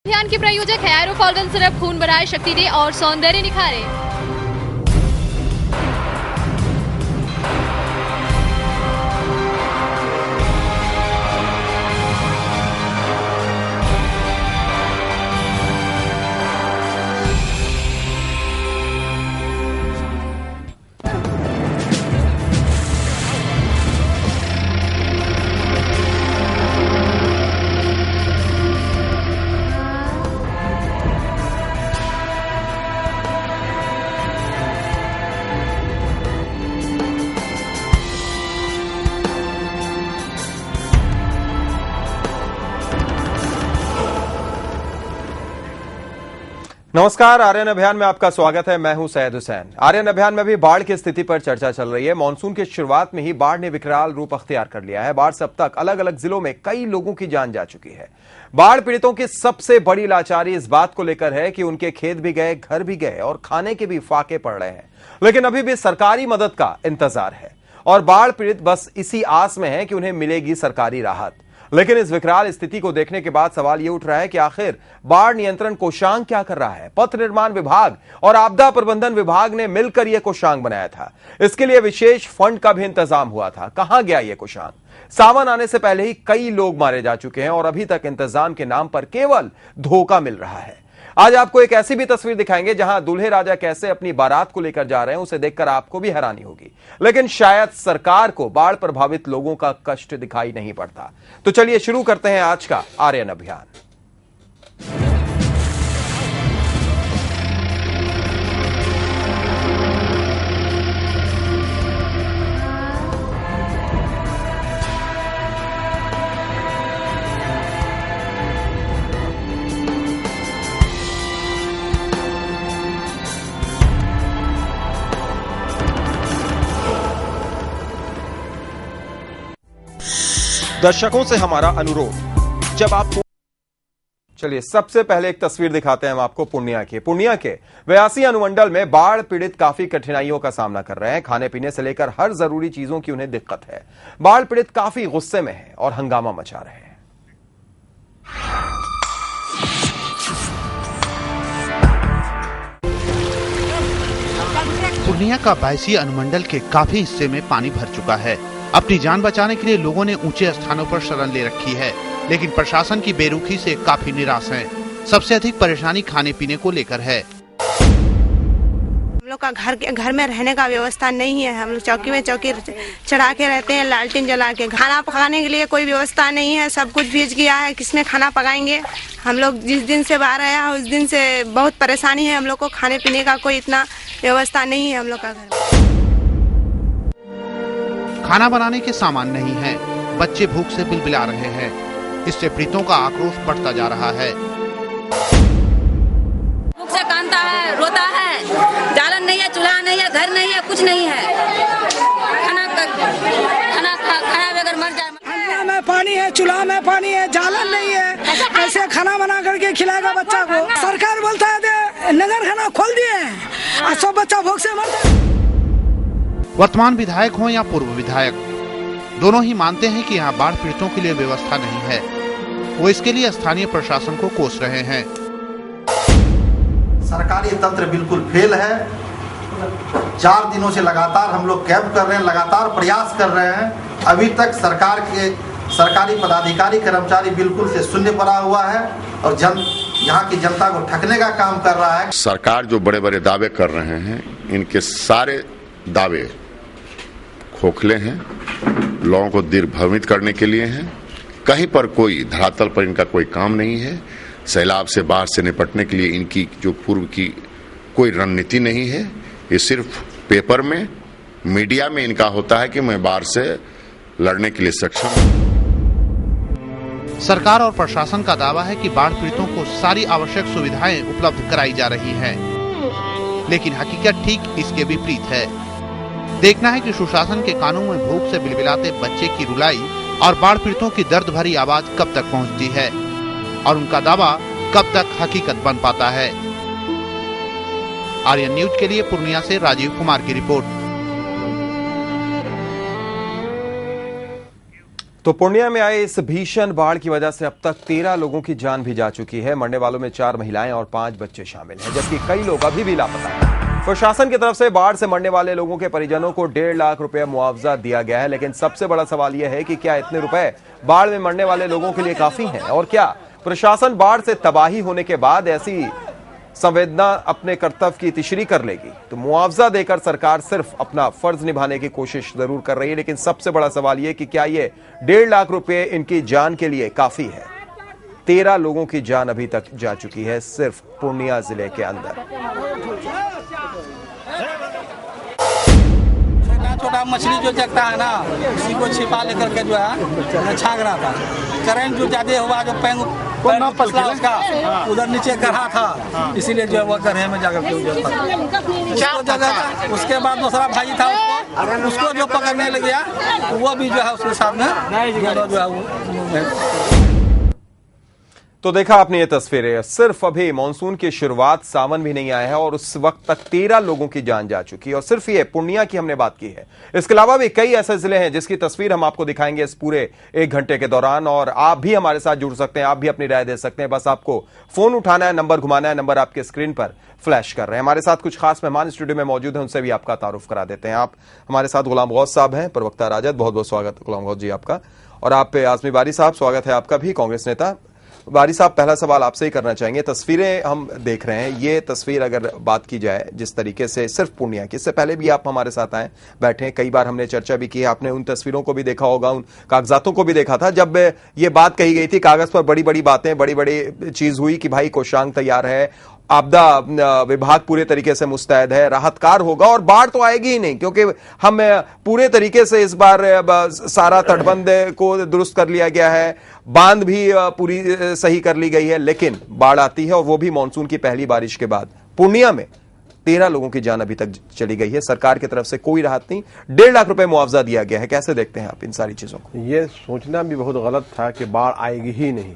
अभियान के प्रायोजक है एरोफॉल्गन सिरप, खून बढ़ाए, शक्ति दे और सौंदर्य निखारे। नमस्कार, आर्यन अभियान में आपका स्वागत है। मैं हूं सैयद हुसैन। आर्यन अभियान में भी बाढ़ की स्थिति पर चर्चा चल रही है। मानसून की शुरुआत में ही बाढ़ ने विकराल रूप अख्तियार कर लिया है। बाढ़ से अब तक अलग अलग जिलों में कई लोगों की जान जा चुकी है। बाढ़ पीड़ितों की सबसे बड़ी लाचारी इस बात को लेकर है कि उनके खेत भी गए, घर भी गए और खाने के भी फाके पड़ रहे हैं, लेकिन अभी भी सरकारी मदद का इंतजार है और बाढ़ पीड़ित बस इसी आस में है कि उन्हें मिलेगी सरकारी राहत। लेकिन इस विकराल स्थिति को देखने के बाद सवाल यह उठ रहा है कि आखिर बाढ़ नियंत्रण कोषांग क्या कर रहा है। पथ निर्माण विभाग और आपदा प्रबंधन विभाग ने मिलकर यह कोषांग बनाया था। इसके लिए विशेष फंड का भी इंतजाम हुआ था। कहां गया यह कोषांग? सावन आने से पहले ही कई लोग मारे जा चुके हैं और अभी तक इंतजाम के नाम पर केवल धोखा मिल रहा है। आज आपको एक ऐसी भी तस्वीर दिखाएंगे जहां दूल्हे राजा कैसे अपनी बारात को लेकर जा रहे हैं। उसे देखकर आपको भी हैरानी होगी, लेकिन शायद सरकार को बाढ़ प्रभावित लोगों का कष्ट दिखाई नहीं पड़ता। तो चलिए शुरू करते हैं आज का आर्यन अभियान। दर्शकों से हमारा अनुरोध, जब आप चलिए सबसे पहले एक तस्वीर दिखाते हैं हम आपको पूर्णिया की। पूर्णिया के 82 अनुमंडल में बाढ़ पीड़ित काफी कठिनाइयों का सामना कर रहे हैं। खाने पीने से लेकर हर जरूरी चीजों की उन्हें दिक्कत है। बाढ़ पीड़ित काफी गुस्से में हैं और हंगामा मचा रहे हैं। पूर्णिया का 82 अनुमंडल के काफी हिस्से में पानी भर चुका है। अपनी जान बचाने के लिए लोगों ने ऊंचे स्थानों पर शरण ले रखी है, लेकिन प्रशासन की बेरुखी से काफी निराश हैं। सबसे अधिक परेशानी खाने पीने को लेकर है। हम लोग का घर में रहने का व्यवस्था नहीं है। हम लोग चौकी में चौकी चढ़ा के रहते हैं, लालटेन जला के। खाना पकाने के लिए कोई व्यवस्था नहीं है, सब कुछ भीज गया है। किसमें खाना पकाएंगे? हम लोग जिस दिन से बाहर आया उस दिन से बहुत परेशानी है। हम लोग को खाने पीने का कोई इतना व्यवस्था नहीं है हम लोग का घर। खाना बनाने के सामान नहीं है, बच्चे भूख से बिलबिला रहे हैं। इससे पीड़ितों का आक्रोश बढ़ता जा रहा है। भूख से कांता है, रोता है। जालन नहीं है, चूल्हा नहीं है, घर नहीं है, कुछ नहीं है। खाना बगैर मर जाए। अंगना में पानी है, चूल्हा में पानी है, जालन नहीं है। ऐसे खाना बना करके खिलाएगा बच्चा को? सरकार बोलता है नगर खाना खोल दिए और सब बच्चा भूख से मरता है। वर्तमान विधायक हो या पूर्व विधायक, दोनों ही मानते हैं कि यहाँ बाढ़ पीड़ितों के लिए व्यवस्था नहीं है। वो इसके लिए स्थानीय प्रशासन को कोस रहे हैं। सरकारी तंत्र बिल्कुल फेल है। 4 दिनों से लगातार हम लोग कैंप कर रहे हैं, लगातार प्रयास कर रहे हैं। अभी तक सरकार के सरकारी पदाधिकारी कर्मचारी बिल्कुल से शून्य पड़ा हुआ है और यहाँ की जनता को ठगने का काम कर रहा है। सरकार जो बड़े बड़े दावे कर रहे हैं, इनके सारे दावे खोखले हैं, लोगों को दिग्भ्रमित करने के लिए हैं। कहीं पर कोई धरातल पर इनका कोई काम नहीं है। सैलाब से बाढ़ से निपटने के लिए इनकी जो पूर्व की कोई रणनीति नहीं है। ये सिर्फ पेपर में, मीडिया में इनका होता है कि मैं बाढ़ से लड़ने के लिए सक्षम हूं। सरकार और प्रशासन का दावा है कि बाढ़ पीड़ितों को सारी आवश्यक सुविधाएं उपलब्ध कराई जा रही हैं, लेकिन हकीकत ठीक इसके विपरीत है। देखना है कि सुशासन के कानों में भूख से बिलबिलाते बच्चे की रुलाई और बाढ़ पीड़ितों की दर्द भरी आवाज कब तक पहुंचती है और उनका दावा कब तक हकीकत बन पाता है। आर्यन न्यूज के लिए पूर्णिया से राजीव कुमार की रिपोर्ट। तो पूर्णिया में आए इस भीषण बाढ़ की वजह से अब तक 13 लोगों की जान भी जा चुकी है। मरने वालों में 4 महिलाएं और 5 बच्चे शामिल हैं, जबकि कई लोग अभी भी लापता हैं। प्रशासन की तरफ से बाढ़ से मरने वाले लोगों के परिजनों को 1.5 लाख रुपए मुआवजा दिया गया है, लेकिन सबसे बड़ा सवाल यह है कि क्या इतने रुपए बाढ़ में मरने वाले लोगों के लिए काफी हैं, और क्या प्रशासन बाढ़ से तबाही होने के बाद ऐसी संवेदना अपने कर्तव्य की तिश्री कर लेगी? तो मुआवजा देकर सरकार सिर्फ अपना फर्ज निभाने की कोशिश जरूर कर रही है, लेकिन सबसे बड़ा सवाल यह कि क्या ये 1.5 लाख रुपए इनकी जान के लिए काफी है? 13 लोगों की जान अभी तक जा चुकी है सिर्फ पूर्णिया जिले के अंदर। छोटा मछली जो जगता है ना, उसी को छिपा लेकर के जो है छाग रहा था। करंट जो ज्यादा हुआ, जो पैंग फसला उसका उधर नीचे गढ़ा था, इसीलिए जो है वो गड्ढे में जाकर के जगह था। उसके बाद दूसरा भाई था, उसको जो पकड़ने लग गया, वो भी जो है उसके साथ में जो है वो। तो देखा आपने ये तस्वीरें, सिर्फ अभी मानसून की शुरुआत, सावन भी नहीं आया है और उस वक्त तक 13 लोगों की जान जा चुकी है। और सिर्फ ये पूर्णिया की हमने बात की है, इसके अलावा भी कई ऐसे जिले हैं जिसकी तस्वीर हम आपको दिखाएंगे इस पूरे 1 घंटे के दौरान। और आप भी हमारे साथ जुड़ सकते हैं, आप भी अपनी राय दे सकते हैं। बस आपको फोन उठाना है, नंबर घुमाना है, नंबर आपके स्क्रीन पर फ्लैश कर रहे हैं। हमारे साथ कुछ खास मेहमान स्टूडियो में मौजूद हैं, उनसे भी आपका तारुफ करा देते हैं। आप हमारे साथ गुलाम गौस साहब हैं, प्रवक्ता राजद। बहुत बहुत स्वागत गुलाम गौस जी आपका। और आप पे आजमी बारी साहब, स्वागत है आपका भी, कांग्रेस नेता। बारी साहब, पहला सवाल आपसे ही करना चाहेंगे। तस्वीरें हम देख रहे हैं, ये तस्वीर अगर बात की जाए जिस तरीके से सिर्फ पूर्णिया की, इससे पहले भी आप हमारे साथ आए, बैठे, कई बार हमने चर्चा भी की है, आपने उन तस्वीरों को भी देखा होगा, उन कागजातों को भी देखा था जब ये बात कही गई थी, कागज पर बड़ी बड़ी बातें, बड़ी बड़ी चीज हुई कि भाई कोषांग तैयार है, आपदा विभाग पूरे तरीके से मुस्तैद है, राहतकार होगा और बाढ़ तो आएगी ही नहीं, क्योंकि हम पूरे तरीके से इस बार सारा तटबंध को दुरुस्त कर लिया गया है, बांध भी पूरी सही कर ली गई है, लेकिन बाढ़ आती है और वो भी मानसून की पहली बारिश के बाद। पूर्णिया में 13 लोगों की जान अभी तक चली गई है, सरकार की तरफ से कोई राहत नहीं, 1.5 लाख रुपए मुआवजा दिया गया है। कैसे देखते हैं आप इन सारी चीजों को? ये सोचना भी बहुत गलत था कि बाढ़ आएगी ही नहीं,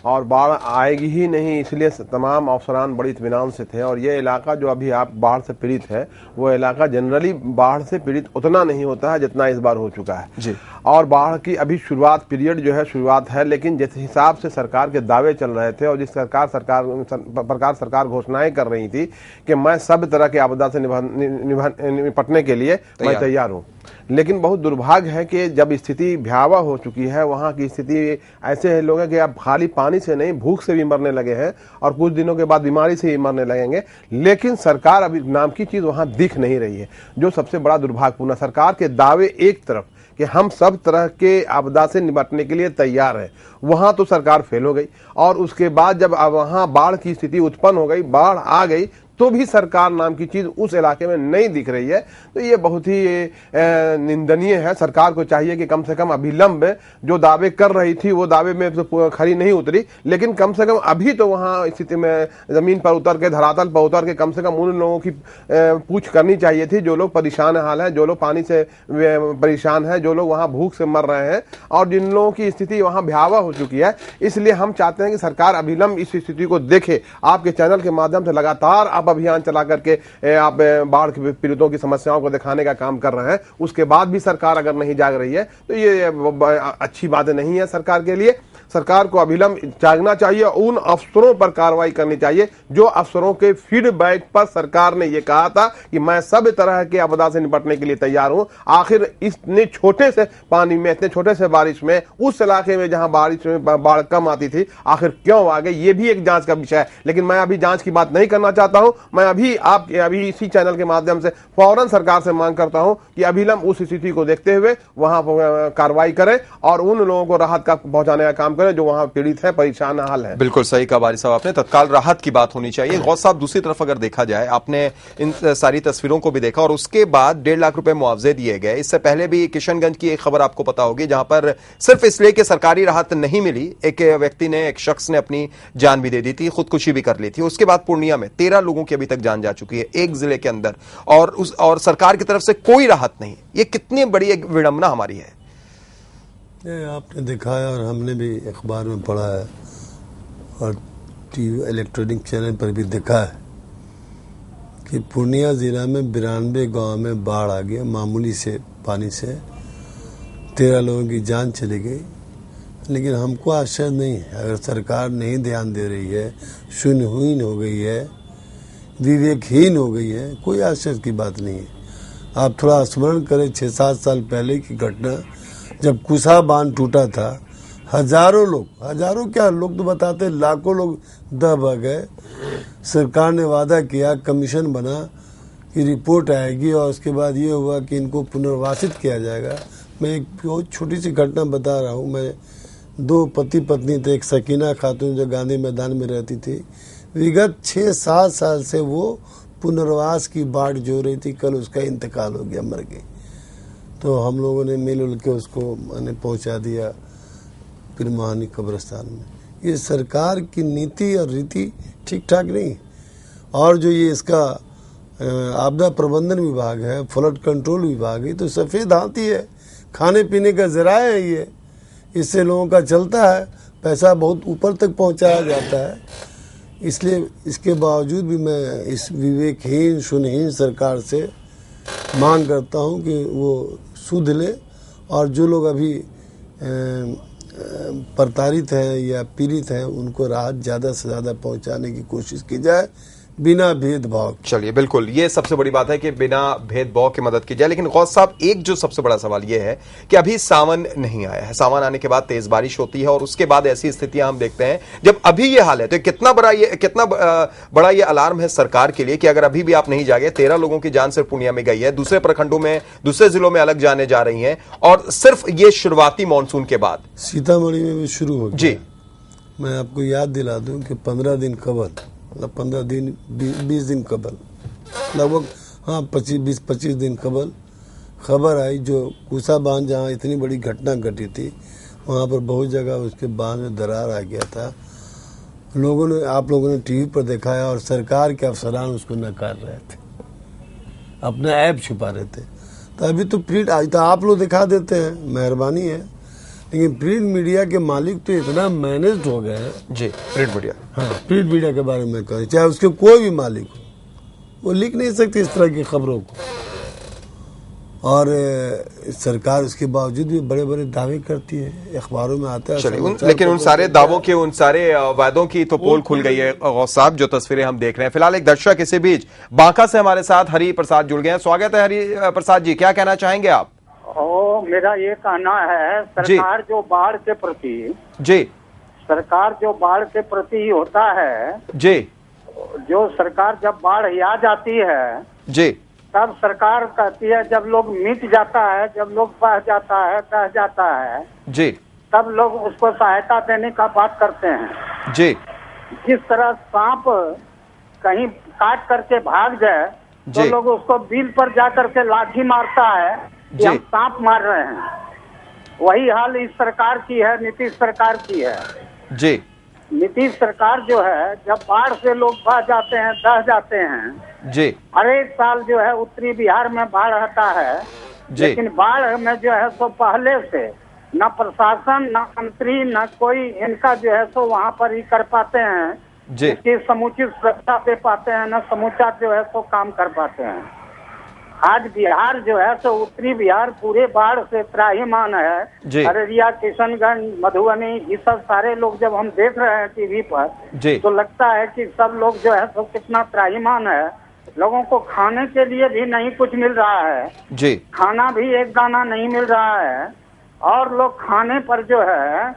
और बाढ़ आएगी ही नहीं, इसलिए तमाम अफसरान बड़ी इत्मीनान से थे। और ये इलाका जो अभी आप बाढ़ से पीड़ित है, वो इलाका जनरली बाढ़ से पीड़ित उतना नहीं होता है जितना इस बार हो चुका है जी। और बाढ़ की अभी शुरुआत पीरियड जो है शुरुआत है, लेकिन जिस हिसाब से सरकार के दावे चल रहे थे और जिस प्रकार सरकार घोषणाएं कर रही थी कि मैं सब तरह की आपदा से निपटने के लिए मैं तैयार हूँ, लेकिन बहुत दुर्भाग्य है कि जब स्थिति भयावह हो चुकी है, वहाँ की स्थिति ऐसे लोग हैं कि आप खाली पानी से नहीं, भूख से भी मरने लगे हैं और कुछ दिनों के बाद बीमारी से ही मरने लगेंगे, लेकिन सरकार अभी नाम की चीज वहाँ दिख नहीं रही है, जो सबसे बड़ा दुर्भाग्यपूर्ण। सरकार के दावे एक तरफ कि हम सब तरह के आपदा से निपटने के लिए तैयार हैं, वहां तो सरकार फेल हो गई, और उसके बाद जब वहां बाढ़ की स्थिति उत्पन्न हो गई, बाढ़ आ गई, तो भी सरकार नाम की चीज उस इलाके में नहीं दिख रही है। तो ये बहुत ही निंदनीय है। सरकार को चाहिए कि कम से कम अभिलंब जो दावे कर रही थी वो दावे में तो खरी नहीं उतरी, लेकिन कम से कम अभी तो वहां स्थिति में जमीन पर उतर के, धरातल पर उतर के कम से कम उन लोगों की पूछ करनी चाहिए थी जो लोग परेशान हाल है, जो लोग पानी से परेशान है, जो लोग वहां भूख से मर रहे हैं और जिन लोगों की स्थिति वहां भयावह हो चुकी है। इसलिए हम चाहते हैं कि सरकार अभिलंब इस स्थिति को देखे। आपके चैनल के माध्यम से लगातार आप अभियान चला करके आप बाढ़ के पीड़ितों की समस्याओं को दिखाने का काम कर रहे हैं, उसके बाद भी सरकार अगर नहीं जाग रही है तो ये अच्छी बात नहीं है सरकार के लिए। सरकार को अभिलंब जागना चाहिए, उन अफसरों पर कार्रवाई करनी चाहिए जो अफसरों के फीडबैक पर सरकार ने ये कहा था कि मैं सब तरह के आपदा से निपटने के लिए तैयार हूं। आखिर इतने छोटे से पानी में, इतने छोटे से बारिश में, उस इलाके में जहां बारिश में बाढ़ कम आती थी, आखिर क्यों आ गई, ये भी एक जांच का विषय है। लेकिन मैं अभी जांच की बात नहीं करना चाहता हूं। मैं अभी इसी चैनल के माध्यम से फौरन सरकार से मांग करता हूं कि अभिलंब उस स्थिति को देखते हुए वहां कार्रवाई करें और उन लोगों को राहत का पहुंचाने का काम करें जो वहां पीड़ित है, परेशान हाल है। बिल्कुल सही कहा बारी साहब आपने, तत्काल राहत की बात होनी चाहिए। गौस साहब, दूसरी तरफ अगर देखा जाए, आपने इन सारी तस्वीरों को भी देखा और उसके बाद 1.5 लाख रुपए मुआवजे दिए गए। इससे पहले भी किशनगंज की एक खबर आपको पता होगी जहां पर सिर्फ इसलिए कि सरकारी राहत नहीं मिली, एक व्यक्ति ने, एक शख्स ने अपनी जान भी दे दी थी, खुदकुशी भी कर ली थी। उसके बाद पूर्णिया में 13 लोगों की अभी तक जान जा चुकी है एक जिले के अंदर, और सरकार की तरफ से कोई राहत नहीं। ये कितनी बड़ी एक विडंबना हमारी है। ये आपने देखा है और हमने भी अखबार में पढ़ा है और टीवी इलेक्ट्रॉनिक चैनल पर भी देखा है कि पूर्णिया जिला में 92 गांव में बाढ़ आ गया मामूली से पानी से। 13 लोगों की जान चली गई। लेकिन हमको आश्चर्य नहीं है, अगर सरकार नहीं ध्यान दे रही है, शून्यहीन हो गई है, विवेकहीन हो गई है, कोई आश्चर्य की बात नहीं है। आप थोड़ा स्मरण करें 6-7 साल पहले की घटना, जब कुसा बांध टूटा था, हजारों क्या लोग तो बताते लाखों लोग दब गए। सरकार ने वादा किया, कमीशन बना कि रिपोर्ट आएगी और उसके बाद ये हुआ कि इनको पुनर्वासित किया जाएगा। मैं एक बहुत छोटी सी घटना बता रहा हूँ। मैं 2 पति पत्नी थे, एक सकीना खातून जो गांधी मैदान में रहती थी, विगत 6-7 साल से वो पुनर्वास की बाट जो रही थी, कल उसका इंतकाल हो गया, मर गई। तो हम लोगों ने मिलजुल के उसको मैंने पहुंचा दिया पिरमानी कब्रिस्तान में। ये सरकार की नीति और रीति ठीक ठाक नहीं। और जो ये इसका आपदा प्रबंधन विभाग है, फ्लड कंट्रोल विभाग है, तो सफ़ेद हाथी है, खाने पीने का जराया है ये, इससे लोगों का चलता है, पैसा बहुत ऊपर तक पहुंचाया जाता है। इसलिए इसके बावजूद भी मैं इस विवेकहीन शून्यहीन सरकार से मांग करता हूं कि वो सुध ले और जो लोग अभी प्रताड़ित हैं या पीड़ित हैं उनको राहत ज़्यादा से ज़्यादा पहुंचाने की कोशिश की जाए, बिना भेदभाव। चलिए, बिल्कुल, ये सबसे बड़ी बात है कि बिना भेदभाव की मदद की जाए। लेकिन गौस साहब, एक जो सबसे बड़ा सवाल ये है कि अभी सावन नहीं आया है, सावन आने के बाद तेज बारिश होती है और उसके बाद ऐसी स्थितियां हम देखते हैं जब अभी ये हाल है, तो कितना बड़ा ये अलार्म है सरकार के लिए कि अगर अभी भी आप नहीं जागे, 13 लोगों की जान सिर्फ पूर्णिया में गई है, दूसरे प्रखंडों में, दूसरे जिलों में अलग जाने जा रही है, और सिर्फ ये शुरुआती मानसून के बाद सीतामढ़ी में भी शुरू हो गया। जी, मैं आपको याद दिला दूं कि 15 दिन कबल, मतलब 15 दिन 20 दिन कबल, लगभग हाँ 25 दिन कबल खबर आई, जो कुसा बांध जहाँ इतनी बड़ी घटना घटी थी, वहाँ पर बहुत जगह उसके बांध में दरार आ गया था। आप लोगों ने टीवी पर दिखाया और सरकार के अफसरान उसको नकार रहे थे, अपना ऐप छुपा रहे थे। तो अभी तो प्रिंट आज तो आप लोग दिखा देते हैं, मेहरबानी है, लेकिन प्रिंट मीडिया के मालिक तो इतना मैनेज्ड हो गए हैं। जी, प्रिंट मीडिया, हाँ, प्रिंट मीडिया के बारे में कहें, चाहे उसके कोई भी मालिक हो, वो लिख नहीं सकती इस तरह की खबरों को। और सरकार उसके बावजूद भी बड़े बड़े दावे करती है, अखबारों में आता है। लेकिन उन सारे दावों के, उन सारे वादों की तो पोल खुल गई है गौस साहब, जो तस्वीरें हम देख रहे हैं। फिलहाल एक दर्शक इसी बीच बांका से हमारे साथ हरि प्रसाद जुड़ गए हैं। स्वागत है हरि प्रसाद जी, क्या कहना चाहेंगे आप? मेरा ये कहना है, सरकार जो बाढ़ के प्रति, जी, सरकार जो बाढ़ के प्रति होता है, जी, जो सरकार जब बाढ़ आ जाती है, जी, तब सरकार कहती है, जब लोग मिट जाता है, जब लोग बह जाता है, जी, तब लोग उसको सहायता देने का बात करते हैं। जी, जिस तरह सांप कहीं काट करके भाग जाए तो लोग उसको बिल पर जा करके लाठी मारता है कि हम सांप मार रहे हैं। वही हाल इस सरकार की है, नीतीश सरकार की है। जी, नीतीश सरकार जो है, जब बाढ़ से लोग बह जाते हैं, दह जाते हैं, जी, हर एक साल जो है उत्तरी बिहार में बाढ़ आता है, लेकिन बाढ़ में जो है सो पहले से न प्रशासन, न मंत्री, न कोई इनका जो है सो वहाँ पर ही कर पाते हैं, इसकी समुचित सुरक्षा दे पाते हैं, न समूचा जो है सो काम कर पाते हैं। आज बिहार जो है सो उत्तरी बिहार पूरे बाढ़ से त्राहिमाम है। अररिया, किशनगंज, मधुबनी, ये सब सारे लोग जब हम देख रहे हैं टीवी पर, तो लगता है कि सब लोग जो है सो कितना त्राहिमाम है। लोगों को खाने के लिए भी नहीं कुछ मिल रहा है, जी, खाना भी एक दाना नहीं मिल रहा है, और लोग खाने पर जो है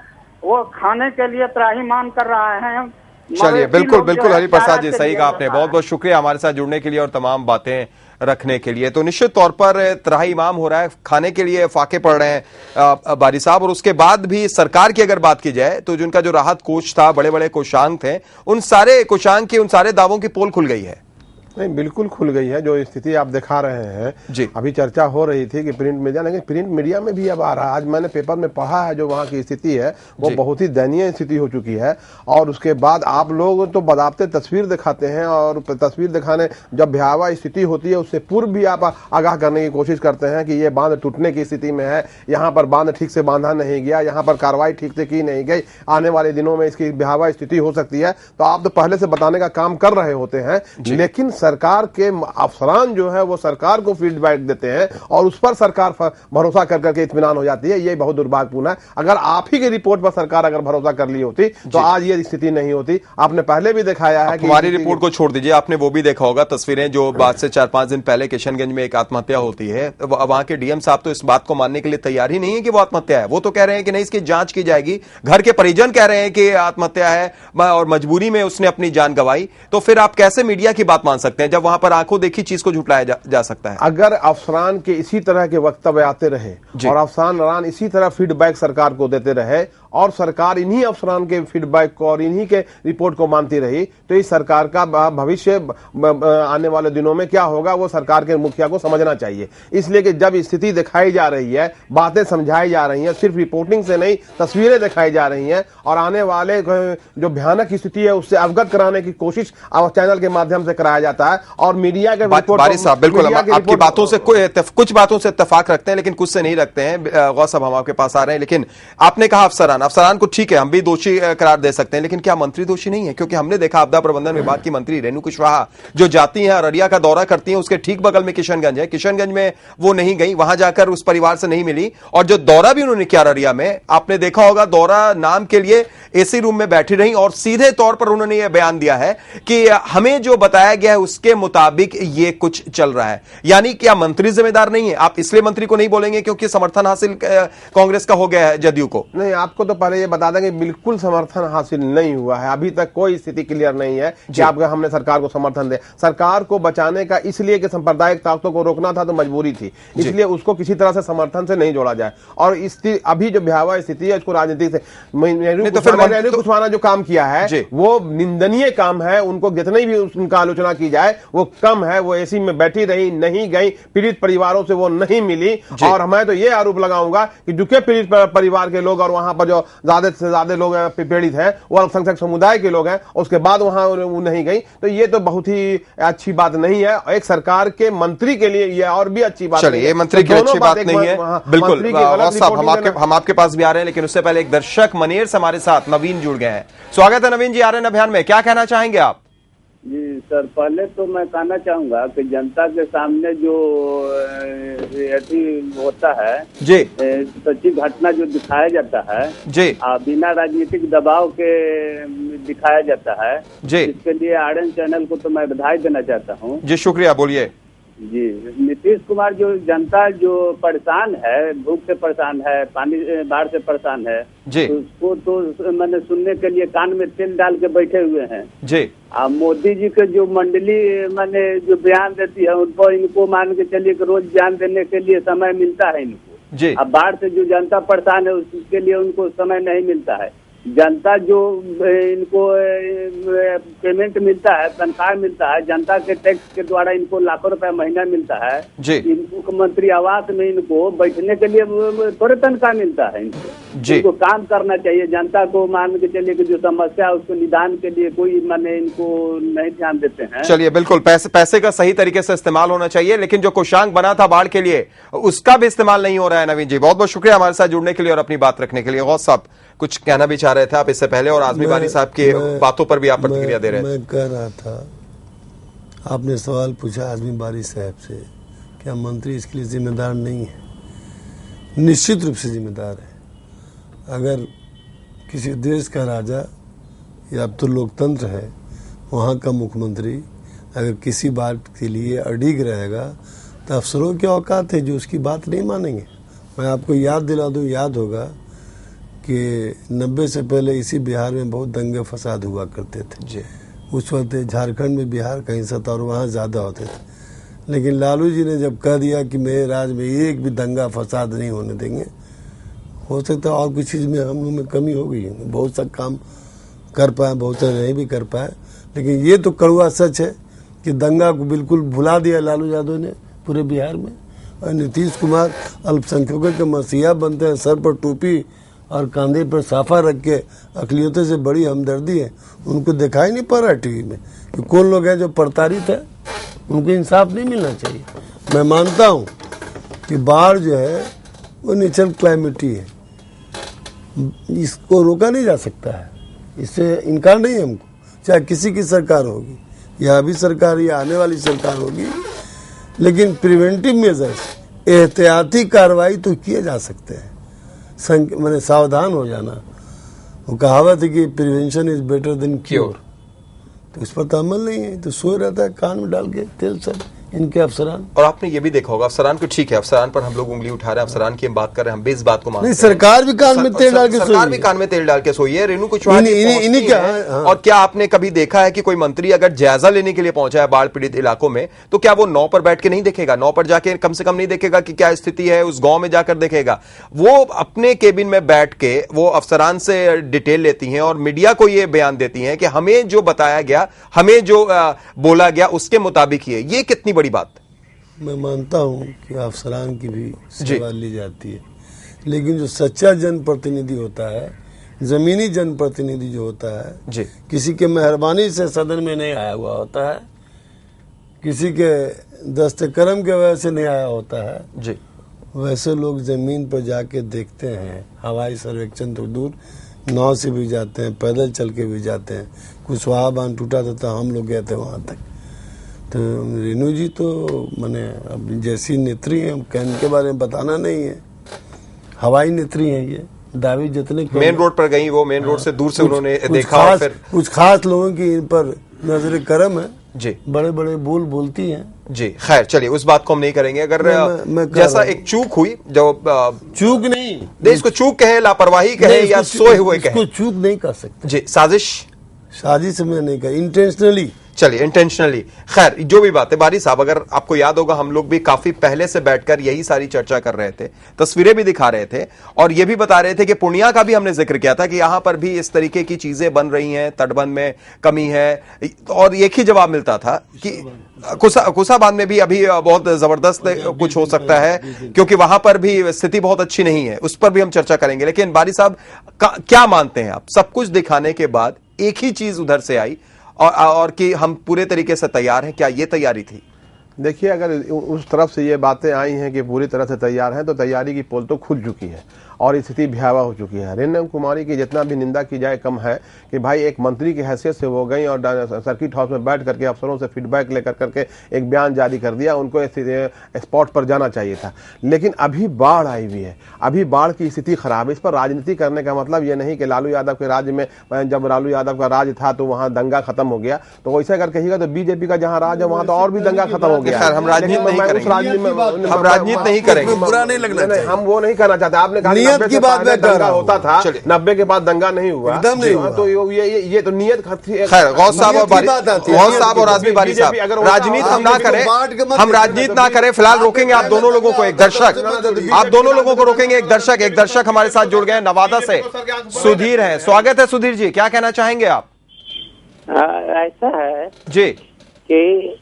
वो खाने के लिए त्राहिमाम कर रहे हैं। चलिए, बिल्कुल बिल्कुल हरि प्रसाद जी, सही कहा आपने, बहुत बहुत शुक्रिया हमारे साथ जुड़ने के लिए और तमाम बातें रखने के लिए। तो निश्चित तौर पर त्राहिमाम हो रहा है, खाने के लिए फाके पड़ रहे हैं बारी साहब, और उसके बाद भी सरकार की अगर बात की जाए तो जिनका जो राहत कोष था, बड़े बड़े कोषांग थे, उन सारे कोषांग के, उन सारे दावों की पोल खुल गई है। नहीं, बिल्कुल खुल गई है। जो स्थिति आप दिखा रहे हैं जी, अभी चर्चा हो रही थी कि प्रिंट मीडिया, लेकिन प्रिंट मीडिया में भी अब आ रहा है। आज मैंने पेपर में पढ़ा है, जो वहाँ की स्थिति है वो बहुत ही दयनीय स्थिति हो चुकी है। और उसके बाद आप लोग तो बदावते तस्वीर दिखाते हैं, और तस्वीर दिखाने जब भयावह स्थिति होती है उससे पूर्व भी आप आगाह करने की कोशिश करते हैं कि ये बांध टूटने की स्थिति में है, यहाँ पर बांध ठीक से बांधा नहीं गया, यहाँ पर कार्रवाई ठीक से की नहीं गई, आने वाले दिनों में इसकी भयावह स्थिति हो सकती है। तो आप तो पहले से बताने का काम कर रहे होते हैं, लेकिन सरकार के अफसरान जो है वो सरकार को फीडबैक देते हैं और उस पर सरकार भरोसा कर करके इत्मीनान हो जाती है। ये बहुत दुर्भाग्यपूर्ण है। अगर आप ही की रिपोर्ट पर सरकार अगर भरोसा कर ली होती तो आज ये स्थिति नहीं होती। आपने पहले भी दिखाया है कि हमारी रिपोर्ट को छोड़ दीजिए, आपने वो भी देखा होगा तस्वीरें जो बाद से 4-5 दिन पहले किशनगंज में एक आत्महत्या होती है। वहां के डीएम साहब तो इस बात को मानने के लिए तैयार ही नहीं है कि वो आत्महत्या है। वो तो कह रहे हैं कि नहीं, इसकी जांच की जाएगी। घर के परिजन कह रहे हैं कि आत्महत्या है और मजबूरी में उसने अपनी जान गंवाई। तो फिर आप कैसे मीडिया की बात मान सकते हैं जब वहां पर आंखों देखी चीज को झुटलाया जा सकता है? अगर अफसरान के इसी तरह के वक्तव्य आते रहे और अफसरान इसी तरह फीडबैक सरकार को देते रहे और सरकार इन्हीं अफसरान के फीडबैक को और इन्हीं के रिपोर्ट को मानती रही तो इस सरकार का भविष्य आने वाले दिनों में क्या होगा वो सरकार के मुखिया को समझना चाहिए। इसलिए कि जब स्थिति दिखाई जा रही है, बातें समझाई जा रही हैं, सिर्फ रिपोर्टिंग से नहीं तस्वीरें दिखाई जा रही हैं और आने वाले जो भयानक स्थिति है उससे अवगत कराने की कोशिश चैनल के माध्यम से कराया जाता है और मीडिया के बिल्कुल आपकी बातों से कुछ बातों से इत्तेफाक रखते हैं लेकिन कुछ से नहीं रखते हैं। गौस साहब हम आपके पास आ रहे हैं, लेकिन आपने कहा अफसरान को ठीक है हम भी दोषी करार दे सकते हैं, लेकिन क्या मंत्री दोषी नहीं है? क्योंकि हमने देखा आपदा प्रबंधन विभाग की मंत्री रेणु कुशवाहा जो जाती हैं अररिया का दौरा करती हैं, उसके ठीक बगल में किशनगंज है। किशनगंज में वो नहीं गई, वहां जाकर उस परिवार से नहीं मिली और जो दौरा भी उन्होंने किया अररिया में, आपने देखा होगा दौरा नाम के लिए एसी रूम में बैठी रही और सीधे तौर पर उन्होंने यह बयान दिया है कि हमें जो बताया गया है उसके मुताबिक ये कुछ चल रहा है। यानी क्या मंत्री जिम्मेदार नहीं है? आप इसलिए मंत्री को नहीं बोलेंगे क्योंकि समर्थन हासिल कांग्रेस का हो गया है जदयू को? नहीं, आपको तो पहले ये बता दें कि बिल्कुल समर्थन हासिल नहीं हुआ है। अभी तक कोई स्थिति क्लियर नहीं है कि आप हमने सरकार को समर्थन दे। सरकार को बचाने का इसलिए कि सांप्रदायिक ताकतों को रोकना था तो मजबूरी थी, इसलिए उसको किसी तरह से समर्थन से नहीं जोड़ा जाए। और अभी जो भयावह स्थिति है इसको राजनीति से रेणु कुशवाहा जो काम किया है वो निंदनीय काम है। उनको जितनी भी उनका आलोचना की जाए वो कम है। वो एसी में बैठी रही, नहीं गई, पीड़ित परिवारों से वो नहीं मिली। और मैं तो ये आरोप लगाऊंगा कि जो पीड़ित परिवार के लोग और वहां पर जो ज्यादा से ज्यादा लोग पीड़ित हैं वो अल्पसंख्यक समुदाय के लोग हैं, उसके बाद वहां वो नहीं गई तो ये तो बहुत ही अच्छी बात नहीं है। एक सरकार के मंत्री के लिए ये और भी अच्छी बात नहीं है। मंत्री की अच्छी बात नहीं है, बिल्कुल। हम आपके पास भी आ रहे हैं, लेकिन उससे पहले एक दर्शक मनेर से हमारे साथ नवीन जुड़ गए हैं। स्वागत है नवीन जी, आर्यन अभियान में क्या कहना चाहेंगे आप? जी सर, पहले तो मैं कहना चाहूंगा कि जनता के सामने जो होता है जी, सच्ची घटना जो दिखाया जाता है जी, बिना राजनीतिक दबाव के दिखाया जाता है जी, इसके लिए आर्यन चैनल को तो मैं बधाई देना चाहता हूँ। जी शुक्रिया, बोलिए। जी, नीतीश कुमार जो जनता जो परेशान है, भूख से परेशान है, पानी बाढ़ से परेशान है जी, तो उसको तो मैंने सुनने के लिए कान में तेल डाल के बैठे हुए हैं जी। मोदी जी के जो मंडली मैंने जो बयान देती है उन पर इनको मान के चलिए कि रोज बयान देने के लिए समय मिलता है इनको जी। अब बाढ़ से जो जनता परेशान है उसके लिए उनको समय नहीं मिलता है। जनता जो इनको पेमेंट मिलता है, तनख्वाह मिलता है, जनता के टैक्स के द्वारा इनको लाखों रुपया महीना मिलता है जी। इनको मंत्री आवास में इनको बैठने के लिए थोड़े तनख्वाह मिलता है इनको काम करना चाहिए। जनता को मान के चलिए कि जो समस्या है उसको निदान के लिए कोई माने इनको नहीं ध्यान देते हैं। चलिए बिल्कुल, पैसे का सही तरीके से इस्तेमाल होना चाहिए, लेकिन जो कोषांग बना था बाढ़ के लिए उसका भी इस्तेमाल नहीं हो रहा है। नवीन जी बहुत बहुत शुक्रिया हमारे साथ जुड़ने के लिए और अपनी बात रखने के लिए। गौस साहब कुछ कहना भी चाह रहे थे आप इससे पहले और आजमी बारी साहब की बातों पर भी आप प्रतिक्रिया दे रहे थे। मैं कह रहा था, आपने सवाल पूछा आजमी बारी साहब से, क्या मंत्री इसके लिए जिम्मेदार नहीं है? निश्चित रूप से जिम्मेदार है। अगर किसी देश का राजा या अब तो लोकतंत्र है, वहाँ का मुख्यमंत्री अगर किसी बात के लिए अड़िग रहेगा तो अफसरों की औकात है जो उसकी बात नहीं मानेंगे। मैं आपको याद दिला दूँ, याद होगा कि 90 से पहले इसी बिहार में बहुत दंगे फसाद हुआ करते थे जी। उस वक्त झारखंड में बिहार का हिस्सा था और वहाँ ज़्यादा होते थे। लेकिन लालू जी ने जब कह दिया कि मेरे राज में एक भी दंगा फसाद नहीं होने देंगे, हो सकता है और कुछ चीज़ में हम लोग में कमी हो गई है, बहुत सा काम कर पाए, बहुत सा नहीं भी कर पाए। लेकिन ये तो कड़वा सच है कि दंगा को बिल्कुल भुला दिया लालू यादव ने पूरे बिहार में। और नीतीश कुमार अल्पसंख्यकों के मसीहा बनते हैं, सर पर टोपी और कंधे पर साफा रख के, अकलियतों से बड़ी हमदर्दी है। उनको दिखाई नहीं पड़ रहा टीवी में कि कौन लोग हैं जो प्रताड़ित है, उनको इंसाफ नहीं मिलना चाहिए। मैं मानता हूँ कि बाढ़ जो है वो नेचुरल क्लाइमेटी है, इसको रोका नहीं जा सकता है, इससे इनकार नहीं है हमको, चाहे किसी की सरकार होगी। या अभी सरकार या आने वाली सरकार होगी, लेकिन प्रिवेंटिव मेजर्स, एहतियाती कार्रवाई तो किए जा सकते हैं। मैंने सावधान हो जाना, वो कहावत है कि prevention is better than cure, तो इस पर तो अमल नहीं है, तो सोए रहता है कान में डाल के तेल सब इनके अफसरान। और आपने ये भी देखा होगा, अफसरान को ठीक है, अफसरान पर हम लोग उंगली उठा रहे हैं, अफसरान की हम बात कर रहे हैं, हम भी इस बात को मानते हैं। सरकार भी कान में तेल डाल के सरकार भी कान में तेल डाल के सोई है। रेणु कुशवाहा इन्हीं क्या। और क्या आपने कभी देखा है कि कोई मंत्री अगर जायजा लेने के लिए पहुंचा है बाढ़ पीड़ित इलाकों में, तो क्या वो 9 पर बैठ के नहीं देखेगा? 9 पर जाके कम से कम नहीं देखेगा कि क्या स्थिति है, उस गांव में जाकर देखेगा। वो अपने केबिन में बैठ के वो अफसरान से डिटेल लेती हैं और मीडिया को ये बयान देती हैं कि हमें जो बताया गया, हमें जो बोला गया उसके मुताबिक ही है। ये कितनी बड़ी बात। मैं मानता हूं कि अफसरान की भी सेवा ली जाती है, लेकिन जो सच्चा जनप्रतिनिधि होता है, जमीनी जनप्रतिनिधि जो होता है जी, किसी के मेहरबानी से सदन में नहीं आया हुआ होता है, किसी के दस्तकरम के वजह से नहीं आया होता है जी, वैसे लोग जमीन पर जाके देखते हैं। हवाई सर्वेक्षण तो दूर, नाव से भी जाते हैं, पैदल चल के भी जाते हैं। कुशवाहा बांध टूटा था, हम लोग गए थे वहां तक। तो रेणु जी तो मैंने अब जैसी नेत्री है, इनके बारे में बताना नहीं है, हवाई नेत्री है ये। दावी जितने मेन रोड पर गई, वो मेन रोड से दूर से उन्होंने देखा और फिर कुछ खास लोगों की इन पर नजर करम है जी, बड़े बड़े बोल बोलती हैं जी। खैर चलिए, उस बात को हम नहीं करेंगे। अगर मैं जैसा एक चूक हुई, जो चूक नहीं, इसको चूक कहे, लापरवाही कहे या सोए हुए कहे, इसको चूक नहीं कर सकते जी। साजिश में नहीं कहा, इंटेंशनली। चलिए, इंटेंशनली। खैर जो भी बात है, बारी साहब, अगर आपको याद होगा हम लोग भी काफी पहले से बैठकर यही सारी चर्चा कर रहे थे, तस्वीरें भी दिखा रहे थे और ये भी बता रहे थे कि पूर्णिया का भी हमने जिक्र किया था कि यहां पर भी इस तरीके की चीजें बन रही हैं, तटबंध में कमी है, और एक ही जवाब मिलता था कि कुसाबांध में भी अभी बहुत जबरदस्त कुछ हो सकता है, क्योंकि वहां पर भी स्थिति बहुत अच्छी नहीं है। उस पर भी हम चर्चा करेंगे। लेकिन बारी साहब, क्या मानते हैं आप, सब कुछ दिखाने के बाद एक ही चीज उधर से आई और कि हम पूरे तरीके से तैयार हैं, क्या ये तैयारी थी? देखिए, अगर उस तरफ से ये बातें आई हैं कि पूरी तरह से तैयार हैं, तो तैयारी की पोल तो खुल चुकी है और स्थिति भयावह हो चुकी है। रेणु कुमारी की जितना भी निंदा की जाए कम है कि भाई एक मंत्री की हैसियत से वो गई और सर्किट हाउस में बैठ करके अफसरों से फीडबैक लेकर करके एक बयान जारी कर दिया। उनको स्पॉट पर जाना चाहिए था। लेकिन अभी बाढ़ आई हुई है, अभी बाढ़ की स्थिति खराब है। इस पर राजनीति करने का मतलब ये नहीं कि लालू यादव के राज्य में, जब लालू यादव का राज था तो वहाँ दंगा खत्म हो गया, तो वैसा अगर कहिएगा तो बीजेपी का जहाँ राज है वहाँ तो और भी दंगा खत्म हो गया। हम राजनीति नहीं करेंगे, बुरा नहीं लगना चाहिए, हम वो नहीं करना चाहते। आपने कहा की बात दंगा होता था, 90 के बाद दंगा नहीं हुआ, एकदम नहीं हुआ। तो ये तो नियत। खैर, गौस साहब और आजमी बारी साहब, राजनीति हम ना करें, फिलहाल रोकेंगे आप दोनों लोगों को। एक दर्शक हमारे साथ जुड़ गए नवादा से, सुधीर है। स्वागत है सुधीर जी, क्या कहना चाहेंगे आप? ऐसा है जी कि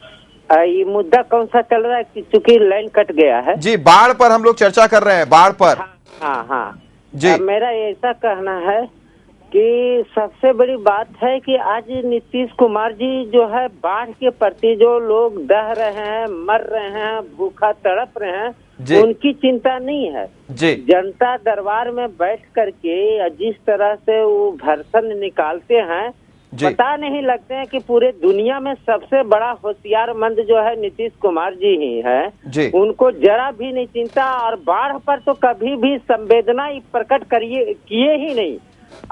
ये मुद्दा कौन सा चल रहा है, चूंकि लाइन कट गया है जी। बाढ़ पर हम लोग चर्चा कर रहे हैं, बाढ़ पर। हाँ जी। मेरा ऐसा कहना है कि सबसे बड़ी बात है कि आज नीतीश कुमार जी जो है, बाढ़ के प्रति जो लोग दह रहे हैं, मर रहे हैं, भूखा तड़प रहे हैं, उनकी चिंता नहीं है जी। जनता दरबार में बैठ करके जिस तरह से वो भर्सन निकालते हैं, पता नहीं लगते हैं कि पूरे दुनिया में सबसे बड़ा होशियारमंद जो है नीतीश कुमार जी ही है। उनको जरा भी नहीं चिंता, और बाढ़ पर तो कभी भी संवेदना प्रकट किए ही नहीं।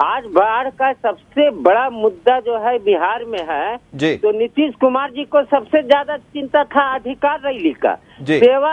आज बाढ़ का सबसे बड़ा मुद्दा जो है बिहार में है, तो नीतीश कुमार जी को सबसे ज्यादा चिंता था अधिकार रैली का, सेवा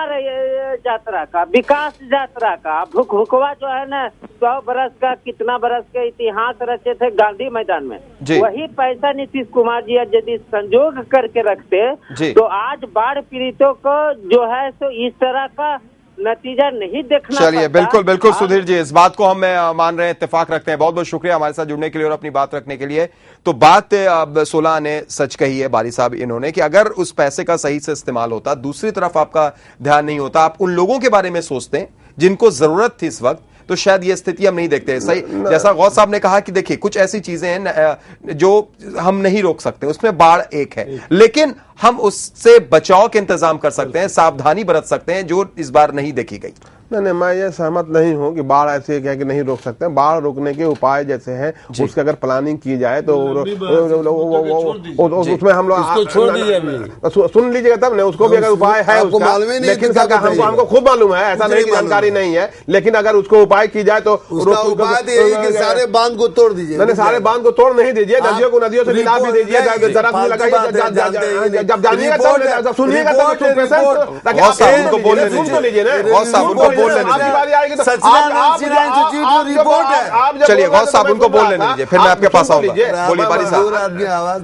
यात्रा का, विकास यात्रा का। भुकवा जो है ना, 100 बरस का, कितना बरस के इतिहास रचे थे गांधी मैदान में, वही पैसा नीतीश कुमार जी यदि संजोग करके रखते तो आज बाढ़ पीड़ितों को जो है सो इस तरह का नतीजा नहीं देखना। चलिए, बिल्कुल सुधीर जी, इस बात को हम मान रहे हैं, इत्तेफाक रखते हैं। बहुत बहुत शुक्रिया हमारे साथ जुड़ने के लिए और अपनी बात रखने के लिए। तो बात अब 16 ने सच कही है बारी साहब इन्होंने, कि अगर उस पैसे का सही से इस्तेमाल होता, दूसरी तरफ आपका ध्यान नहीं होता, आप उन लोगों के बारे में सोचते हैं जिनको जरूरत थी इस वक्त, तो शायद ये स्थिति हम नहीं देखते। सही, जैसा गौस साहब ने कहा कि देखिए कुछ ऐसी चीजें हैं जो हम नहीं रोक सकते, उसमें बाढ़ एक है, लेकिन हम उससे बचाव के इंतजाम कर सकते हैं, सावधानी बरत सकते हैं, जो इस बार नहीं देखी गई। नहीं, मैं ये सहमत नहीं हूँ कि बाढ़ ऐसे कह के नहीं रोक सकते। बाढ़ रोकने के उपाय जैसे हैं उसकी अगर प्लानिंग की जाए तो उसमें हम लोग सुन लीजिएगा तब नहीं, उसको भी अगर उपाय है उसका, लेकिन हमको खूब मालूम है, ऐसा नहीं जानकारी नहीं है, लेकिन अगर उसको उपाय की जाए तो सारे बांध को तोड़ दीजिए। मैंने सारे बांध को तोड़ नहीं दीजिए, नदियों को नदियों से मिला भी दीजिए, दरख्त भी लगाइए, जब जानिएगा तब सुनिएगा तब बोलने लीजिए ना। चलिए गौस साहब उनको बोल लेने दीजिए, फिर मैं आपके पास आऊंगा। बोलिए बारी साहब।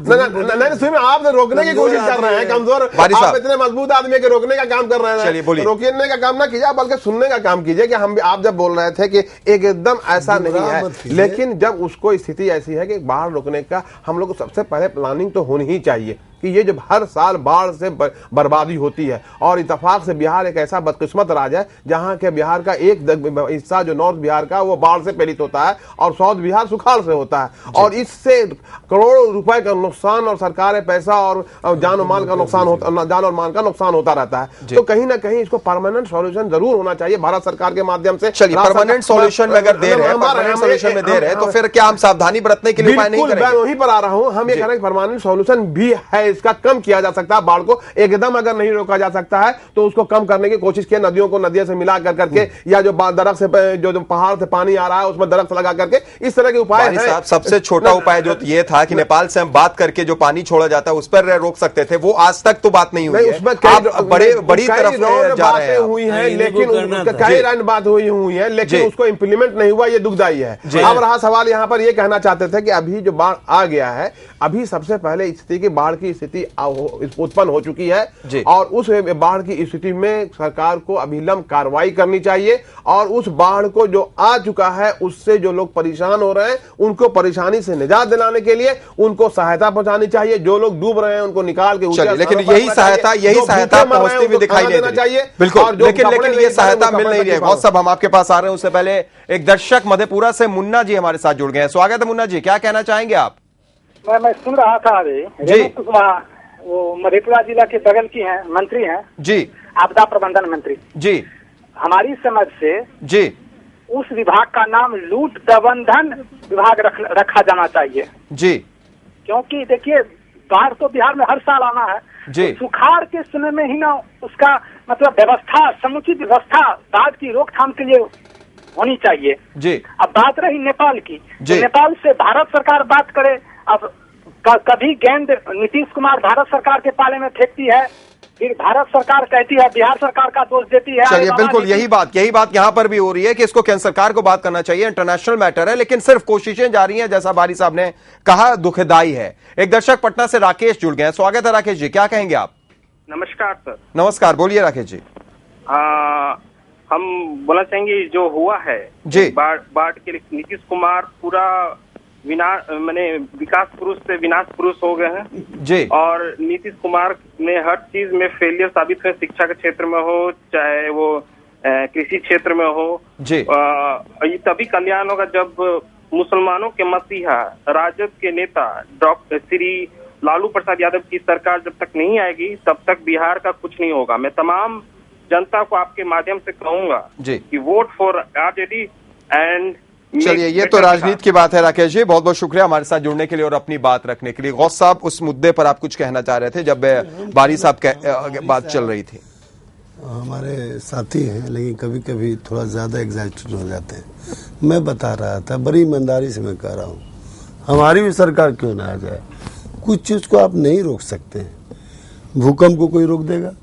नहीं, आप रोकने की कोशिश कर रहे हैं, कमजोर आप इतने मजबूत आदमी के रोकने का काम कर रहे हैं। चलिए बोलिए। रोकने का काम ना कीजिए, बल्कि सुनने का काम कीजिए कि हम आप जब बोल रहे थे कि एकदम ऐसा नहीं है, लेकिन जब उसको स्थिति ऐसी है कि बाढ़ रोकने का हम लोग को सबसे पहले प्लानिंग तो होनी ही चाहिए कि ये जब हर साल बाढ़ से बर्बादी होती है, और इत्तेफाक से बिहार एक ऐसा बदकिस्मत राज्य है जहां के बिहार का एक हिस्सा जो नॉर्थ बिहार का वो बाढ़ से पीड़ित होता है और साउथ बिहार सुखाड़ से होता है, और इससे करोड़ों रुपए का नुकसान और सरकारी पैसा और जान और माल का नुकसान होता, जान और माल का नुकसान होता रहता है। तो कहीं ना कहीं इसको परमानेंट सॉल्यूशन जरूर होना चाहिए भारत सरकार के माध्यम से। चलिए परमानेंट सॉल्यूशन में अगर दे रहे हैं, परमानेंट सॉल्यूशन में दे रहे हैं, तो फिर क्या हम सावधानी बरतने के लिए उपाय नहीं करेंगे? मैं वहीं पर आ रहा हूं, हम ये कह रहे हैं परमानेंट सॉल्यूशन भी है, इसका कम किया जा सकता है। बाढ़ को एकदम अगर नहीं रोका जा सकता है तो उसको कम करने की कोशिश किया, नदियों को नदियों से मिला करके, या जो दरख्त से जो पहाड़ से पानी आ रहा है उसमें दरख्त लगा करके, इस तरह के उपाय हैं। सबसे छोटा उपाय जो ये था कि नेपाल से हम बात करके जो पानी छोड़ा जाता है उस पर रोक सकते थे, वो आज तक तो बात नहीं हुई है। आप बड़ी तरफ जा रहे हैं हुई है, लेकिन कई रन बात हुई है, लेकिन उसको इंप्लीमेंट नहीं हुआ, ये दुखदायी है। अब रहा सवाल यहाँ पर, ये कहना चाहते थे कि अभी जो बाढ़ आ गया है, अभी सबसे पहले स्थिति की बाढ़ की स्थिति उत्पन्न हो चुकी है, और उस बाढ़ की स्थिति में सरकार को अभिलंब कार्रवाई करनी चाहिए, और उस बाढ़ को जो आ चुका है उससे जो लोग परेशान हो रहे हैं उनको परेशानी से निजात दिलाने के लिए उनको सहायता पहुंचानी चाहिए, जो लोग डूब रहे हैं उनको निकाल के, लेकिन यही सहायता पहुंचती हुई दिखाई नहीं देना चाहिए। बिल्कुल, लेकिन ये सहायता मिल नहीं रही है। बहुत सब हम आपके पास आ रहे हैं, उससे पहले एक दर्शक मधेपुरा से मुन्ना जी हमारे साथ जुड़ गए हैं। स्वागत है मुन्ना जी, क्या कहना चाहेंगे आप? मैं सुन रहा था अभी रेणु कुमार, वो मधेपुरा जिला के बगल की हैं, मंत्री हैं जी, आपदा प्रबंधन मंत्री जी। हमारी समझ से जी उस विभाग का नाम लूट प्रबंधन विभाग रखा जाना चाहिए जी, क्योंकि देखिए बाढ़ तो बिहार में हर साल आना है जी। तो सुखाड़ के समय में ही ना उसका मतलब व्यवस्था, समुचित व्यवस्था बाढ़ की रोकथाम के लिए होनी चाहिए जी। अब बात रही नेपाल की, तो नेपाल से भारत सरकार बात करे। अब कभी गेंद नीतीश कुमार भारत सरकार के पाले में फेंकती है, फिर भारत सरकार कहती है बिहार सरकार का दोष देती है। चलिए बिल्कुल यही बात यहाँ पर भी हो रही है कि इसको केंद्र सरकार को बात करना चाहिए, इंटरनेशनल मैटर है, लेकिन सिर्फ कोशिशें जारी हैं, जैसा बारी साहब ने कहा, दुखदाई है। एक दर्शक पटना से राकेश जुड़ गए हैं। स्वागत है राकेश जी, क्या कहेंगे आप? नमस्कार सर। नमस्कार, बोलिए राकेश जी। हम बोलना चाहेंगे जो हुआ है जी, बाढ़ के लिए नीतीश कुमार पूरा विकास पुरुष से विनाश पुरुष हो गए हैं जी, और नीतीश कुमार ने हर चीज में फेलियर साबित हुए, शिक्षा के क्षेत्र में हो चाहे वो कृषि क्षेत्र में हो जी। ये तभी कल्याण होगा जब मुसलमानों के मसीहा राजद के नेता डॉक्टर श्री लालू प्रसाद यादव की सरकार जब तक नहीं आएगी तब तक बिहार का कुछ नहीं होगा। मैं तमाम जनता को आपके माध्यम से कहूंगा जी कि वोट फॉर आरजेडी एंड। चलिए ये तो राजनीति की बात है राकेश जी, बहुत बहुत शुक्रिया हमारे साथ जुड़ने के लिए और अपनी बात रखने के लिए। गौस साहब, उस मुद्दे पर आप कुछ कहना चाह रहे थे जब बारी साहब बात चल रही थी। हमारे साथी हैं लेकिन कभी कभी थोड़ा ज़्यादा एग्जाइटेड हो जाते हैं। मैं बता रहा था, बड़ी ईमानदारी से मैं कह रहा हूँ, हमारी भी सरकार क्यों ना आ जाए, कुछ चीज़ को आप नहीं रोक सकते हैं। भूकंप को कोई रोक देगा,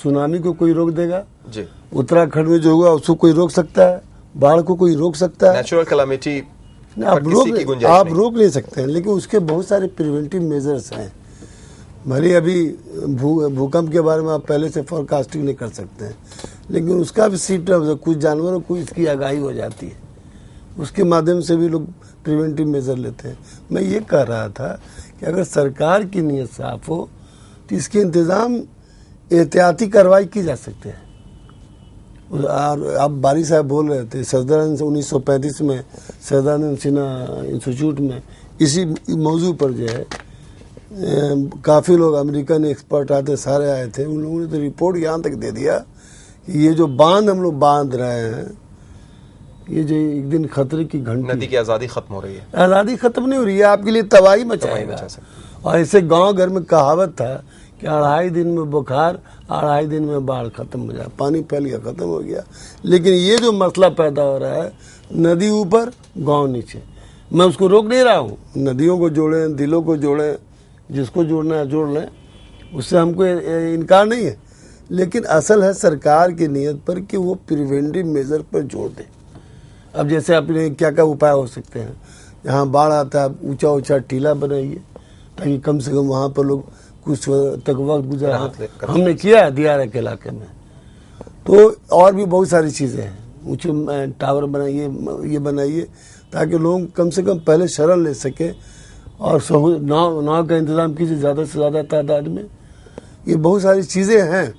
सुनामी को कोई रोक देगा जी, उत्तराखंड में जो हुआ उसको कोई रोक सकता है, बाढ़ को कोई रोक सकता है, नेचुरल कैलामिटी आप रोक नहीं सकते हैं, लेकिन उसके बहुत सारे प्रिवेंटिव मेजर्स हैं। भले अभी भूकंप के बारे में आप पहले से फोरकास्टिंग नहीं कर सकते हैं, लेकिन उसका भी सिम्टम्स है, कुछ जानवरों को इसकी आगाही हो जाती है, उसके माध्यम से भी लोग प्रिवेंटिव मेजर लेते हैं। मैं ये कह रहा था कि अगर सरकार की नीयत साफ हो तो इसके इंतज़ाम एहतियाती कार्रवाई की जा सकते हैं। और आप बारी साहब बोल रहे थे सदानंद 1935 में सदानंद सिन्हा इंस्टीट्यूट में इसी मौजू पर जो है काफ़ी लोग अमेरिकन एक्सपर्ट आते सारे आए थे, उन लोगों ने तो रिपोर्ट यहाँ तक दे दिया ये जो बांध हम लोग बांध रहे हैं, ये जो एक दिन खतरे की घंटी, नदी की आजादी खत्म हो रही है। आजादी खत्म नहीं हो रही है, आपके लिए तबाही मचाएगा। और ऐसे गांव घर में कहावत था कि 2.5 दिन में बुखार, 2.5 दिन में बाढ़ खत्म हो जाए, पानी फैल गया, खत्म हो गया। लेकिन ये जो मसला पैदा हो रहा है, नदी ऊपर गांव नीचे, मैं उसको रोक नहीं रहा हूँ। नदियों को जोड़ें, दिलों को जोड़ें, जिसको जोड़ना है जोड़ लें, उससे हमको इनकार नहीं है। लेकिन असल है सरकार की नीयत पर कि वो प्रिवेंटिव मेजर पर जोड़ दे। अब जैसे अपने क्या क्या उपाय हो सकते हैं, जहाँ बाढ़ आता है ऊंचा ऊंचा टीला बनाइए ताकि कम से कम वहाँ पर लोग कुछ तक वक्त गुजारा। हमने किया है दियारा के इलाके में। तो और भी बहुत सारी चीज़ें हैं, ऊंचे टावर बनाइए, ये बनाइए ताकि लोग कम से कम पहले शरण ले सके और नाव का इंतज़ाम कीजिए ज़्यादा से ज़्यादा तादाद में। ये बहुत सारी चीज़ें हैं।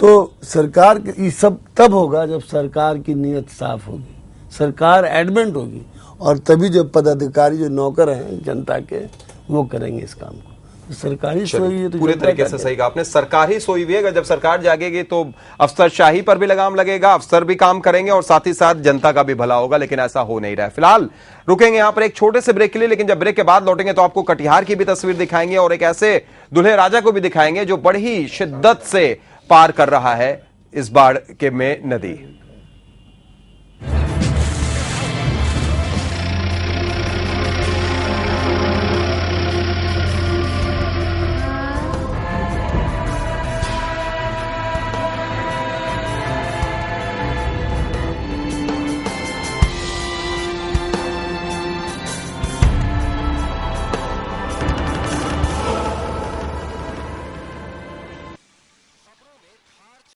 तो सरकार ये सब तब होगा जब सरकार की नीयत साफ होगी, सरकार एडमेंट होगी, और तभी जो पदाधिकारी जो नौकर हैं जनता के वो करेंगे इस काम को। तो सरकारी सोई है तो पूरे तरीके से सही कहा आपने, सरकार ही सोई हुई है। जब सरकार जागेगी तो अफसरशाही पर भी लगाम लगेगा, अफसर भी काम करेंगे और साथ ही साथ जनता का भी भला होगा, लेकिन ऐसा हो नहीं रहा है। फिलहाल रुकेंगे यहां पर एक छोटे से ब्रेक के लिए, लेकिन जब ब्रेक के बाद लौटेंगे तो आपको कटिहार की भी तस्वीर दिखाएंगे और एक ऐसे दूल्हे राजा को भी दिखाएंगे जो बड़ी शिद्दत से पार कर रहा है इस बाढ़ के में नदी।